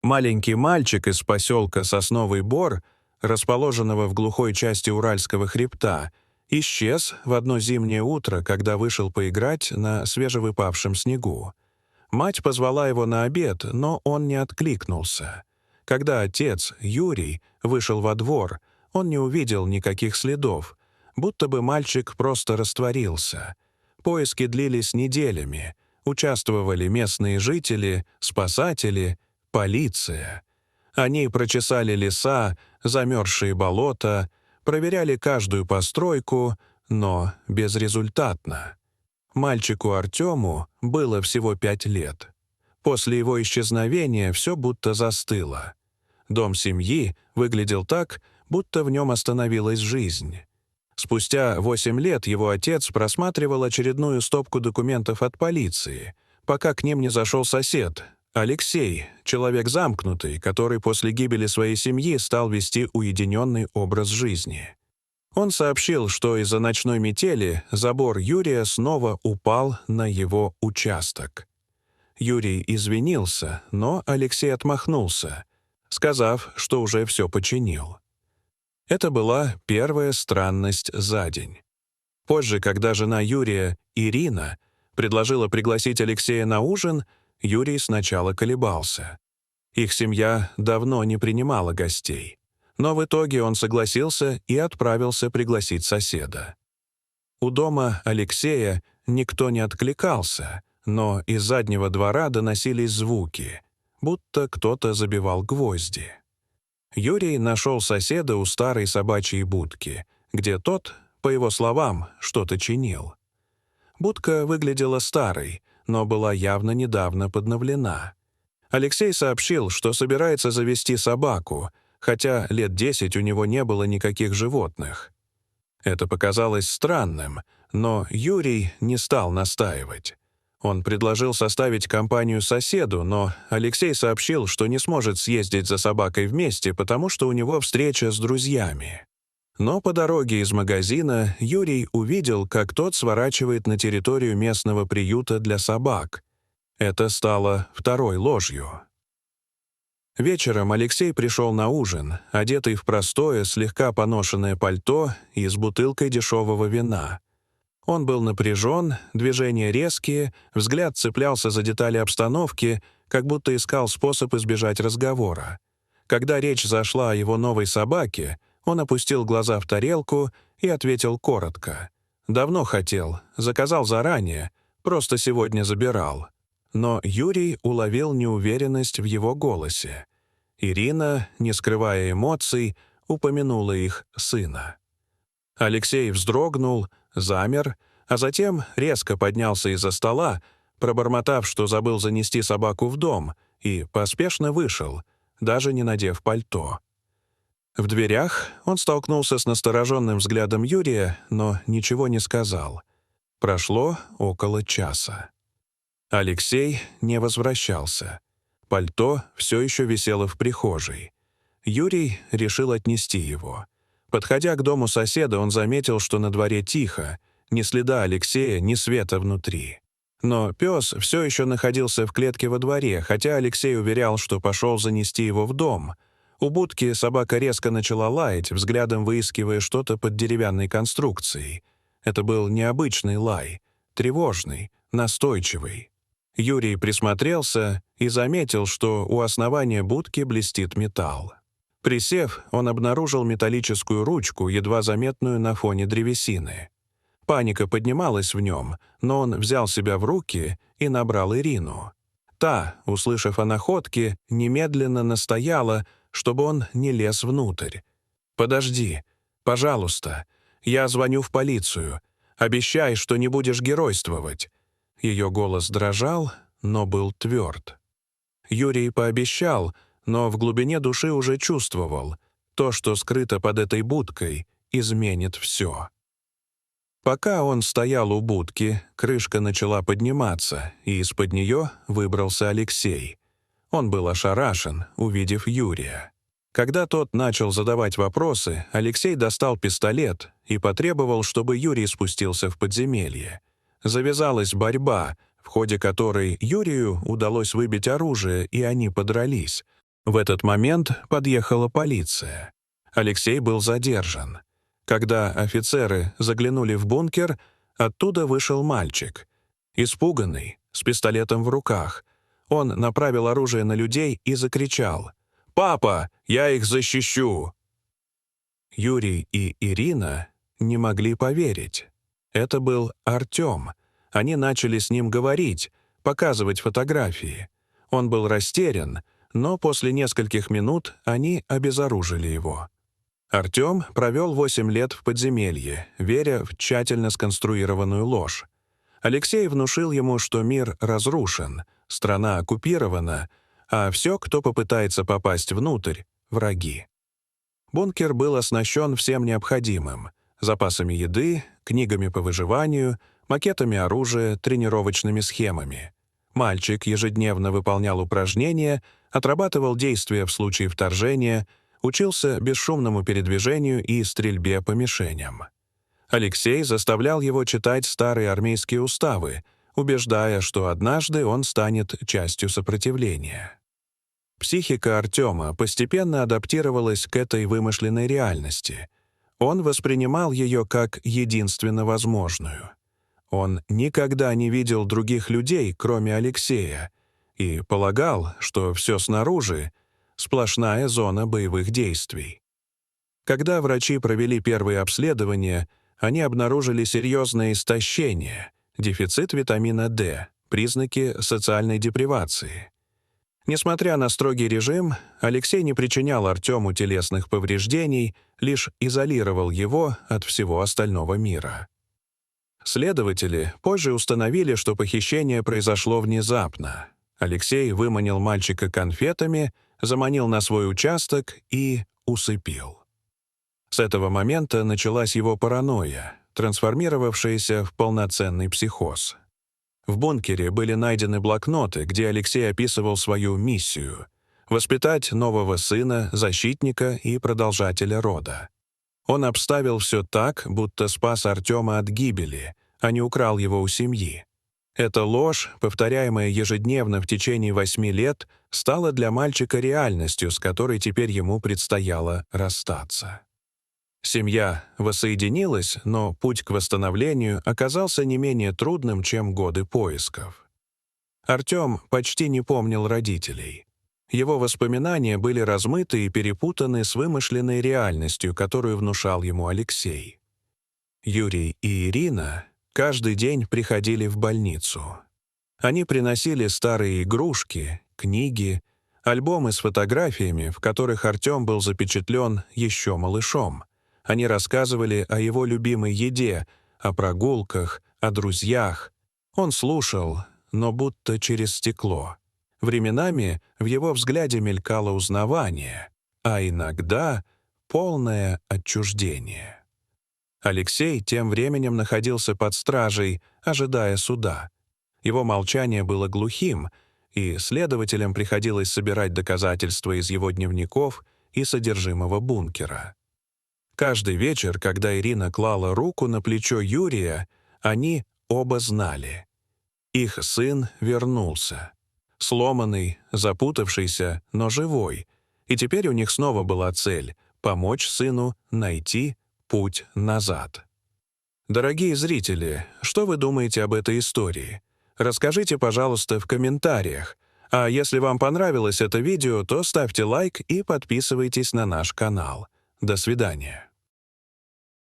Маленький мальчик из поселка Сосновый Бор, расположенного в глухой части Уральского хребта, исчез в одно зимнее утро, когда вышел поиграть на свежевыпавшем снегу. Мать позвала его на обед, но он не откликнулся. Когда отец, Юрий, вышел во двор, он не увидел никаких следов, будто бы мальчик просто растворился. Поиски длились неделями. Участвовали местные жители, спасатели, полиция. Они прочесали леса, замерзшие болота, проверяли каждую постройку, но безрезультатно. Мальчику Артему было всего 5 лет. После его исчезновения все будто застыло. Дом семьи выглядел так, будто в нем остановилась жизнь. Спустя 8 лет его отец просматривал очередную стопку документов от полиции, пока к ним не зашел сосед, Алексей, человек замкнутый, который после гибели своей семьи стал вести уединенный образ жизни. Он сообщил, что из-за ночной метели забор Юрия снова упал на его участок. Юрий извинился, но Алексей отмахнулся, сказав, что уже все починил. Это была первая странность за день. Позже, когда жена Юрия, Ирина, предложила пригласить Алексея на ужин, Юрий сначала колебался. Их семья давно не принимала гостей. Но в итоге он согласился и отправился пригласить соседа. У дома Алексея никто не откликался, но из заднего двора доносились звуки, будто кто-то забивал гвозди. Юрий нашел соседа у старой собачьей будки, где тот, по его словам, что-то чинил. Будка выглядела старой, но была явно недавно подновлена. Алексей сообщил, что собирается завести собаку, хотя лет 10 у него не было никаких животных. Это показалось странным, но Юрий не стал настаивать. Он предложил составить компанию соседу, но Алексей сообщил, что не сможет съездить за собакой вместе, потому что у него встреча с друзьями. Но по дороге из магазина Юрий увидел, как тот сворачивает на территорию местного приюта для собак. Это стало второй ложью. Вечером Алексей пришел на ужин, одетый в простое, слегка поношенное пальто и с бутылкой дешевого вина. Он был напряжен, движения резкие, взгляд цеплялся за детали обстановки, как будто искал способ избежать разговора. Когда речь зашла о его новой собаке, он опустил глаза в тарелку и ответил коротко. «Давно хотел, заказал заранее, просто сегодня забирал». Но Юрий уловил неуверенность в его голосе. Ирина, не скрывая эмоций, упомянула их сына. Алексей вздрогнул, замер, а затем резко поднялся из-за стола, пробормотав, что забыл занести собаку в дом, и поспешно вышел, даже не надев пальто. В дверях он столкнулся с настороженным взглядом Юрия, но ничего не сказал. Прошло около часа. Алексей не возвращался. Пальто все еще висело в прихожей. Юрий решил отнести его. Подходя к дому соседа, он заметил, что на дворе тихо, ни следа Алексея, ни света внутри. Но пес все еще находился в клетке во дворе, хотя Алексей уверял, что пошел занести его в дом. У будки собака резко начала лаять, взглядом выискивая что-то под деревянной конструкцией. Это был необычный лай, тревожный, настойчивый. Юрий присмотрелся и заметил, что у основания будки блестит металл. Присев, он обнаружил металлическую ручку, едва заметную на фоне древесины. Паника поднималась в нем, но он взял себя в руки и набрал Ирину. Та, услышав о находке, немедленно настояла, чтобы он не лез внутрь. «Подожди, пожалуйста, я звоню в полицию. Обещай, что не будешь геройствовать». Ее голос дрожал, но был тверд. Юрий пообещал, но в глубине души уже чувствовал, то, что скрыто под этой будкой, изменит все. Пока он стоял у будки, крышка начала подниматься, и из-под нее выбрался Алексей. Он был ошарашен, увидев Юрия. Когда тот начал задавать вопросы, Алексей достал пистолет и потребовал, чтобы Юрий спустился в подземелье. Завязалась борьба, в ходе которой Юрию удалось выбить оружие, и они подрались. В этот момент подъехала полиция. Алексей был задержан. Когда офицеры заглянули в бункер, оттуда вышел мальчик. Испуганный, с пистолетом в руках. Он направил оружие на людей и закричал: «Папа, я их защищу!» Юрий и Ирина не могли поверить. Это был Артем. Они начали с ним говорить, показывать фотографии. Он был растерян, но после нескольких минут они обезоружили его. Артем провел 8 лет в подземелье, веря в тщательно сконструированную ложь. Алексей внушил ему, что мир разрушен, страна оккупирована, а все, кто попытается попасть внутрь, — враги. Бункер был оснащен всем необходимым — запасами еды, книгами по выживанию, макетами оружия, тренировочными схемами. Мальчик ежедневно выполнял упражнения, отрабатывал действия в случае вторжения, учился бесшумному передвижению и стрельбе по мишеням. Алексей заставлял его читать старые армейские уставы, убеждая, что однажды он станет частью сопротивления. Психика Артема постепенно адаптировалась к этой вымышленной реальности. Он воспринимал ее как единственно возможную. Он никогда не видел других людей, кроме Алексея, и полагал, что все снаружи — сплошная зона боевых действий. Когда врачи провели первые обследования, они обнаружили серьезное истощение, дефицит витамина D, признаки социальной депривации. Несмотря на строгий режим, Алексей не причинял Артему телесных повреждений, лишь изолировал его от всего остального мира. Следователи позже установили, что похищение произошло внезапно. Алексей выманил мальчика конфетами, заманил на свой участок и усыпил. С этого момента началась его паранойя, трансформировавшаяся в полноценный психоз. В бункере были найдены блокноты, где Алексей описывал свою миссию — воспитать нового сына, защитника и продолжателя рода. Он обставил все так, будто спас Артема от гибели, а не украл его у семьи. Эта ложь, повторяемая ежедневно в течение 8 лет, стала для мальчика реальностью, с которой теперь ему предстояло расстаться. Семья воссоединилась, но путь к восстановлению оказался не менее трудным, чем годы поисков. Артем почти не помнил родителей. Его воспоминания были размыты и перепутаны с вымышленной реальностью, которую внушал ему Алексей. Юрий и Ирина каждый день приходили в больницу. Они приносили старые игрушки, книги, альбомы с фотографиями, в которых Артем был запечатлен еще малышом. Они рассказывали о его любимой еде, о прогулках, о друзьях. Он слушал, но будто через стекло. Временами в его взгляде мелькало узнавание, а иногда полное отчуждение. Алексей тем временем находился под стражей, ожидая суда. Его молчание было глухим, и следователям приходилось собирать доказательства из его дневников и содержимого бункера. Каждый вечер, когда Ирина клала руку на плечо Юрия, они оба знали. Их сын вернулся. Сломанный, запутавшийся, но живой. И теперь у них снова была цель — помочь сыну найти путь назад. Дорогие зрители, что вы думаете об этой истории? Расскажите, пожалуйста, в комментариях. А если вам понравилось это видео, то ставьте лайк и подписывайтесь на наш канал. До свидания.